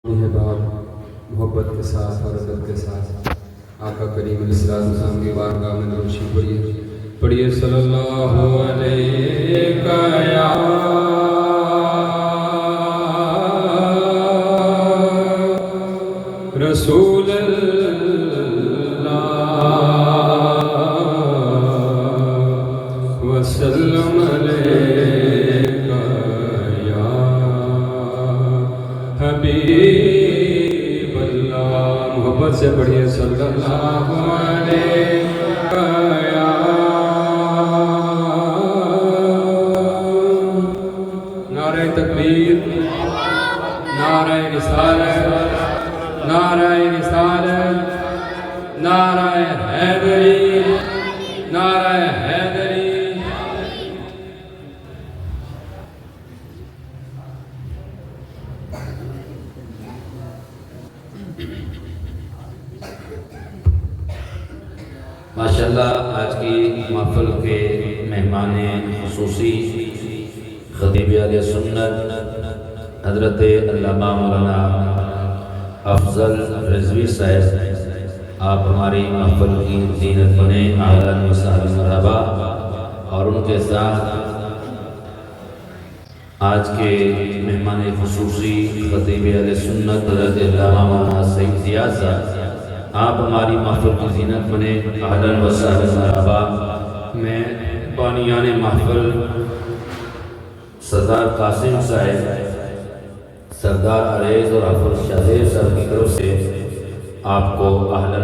بار محبت کے ساتھ اور ادب کے ساتھ آقا کریم علیہ السلام کی بارگاہ میں درود پڑھیے صلی اللہ علیہ یا رسول اللہ وسلم علیہ یا حبیب اللہ. محبت سے پڑھیے صلی اللہ علیہ یا نعرہ تکبیر، نعرہ رسالت، نعرہ رسالت، نعرہ حیدری، نعرہ حیدری. ماشاءاللہ آج کی محفل کے مہمان خصوصی خطیب اہل سنت حضرت علامہ مولانا افضل رضوی صاحب، آپ ہماری محفل کی زینت بنے، اہلاً و سہلاً مرحبا. اور ان کے ساتھ آج کے مہمان خصوصی خطیب اہل سنت حضرت علامہ مولانا سید زیاد صاحب، آپ ہماری محفل کی زینت بنے، اہلاً و سہلاً مرحبا. میں بانیان محفل سردار قاسم صاحب، سردار عریض اور حافظ شاہ صاحب کی طرف سے آپ کو اہلاً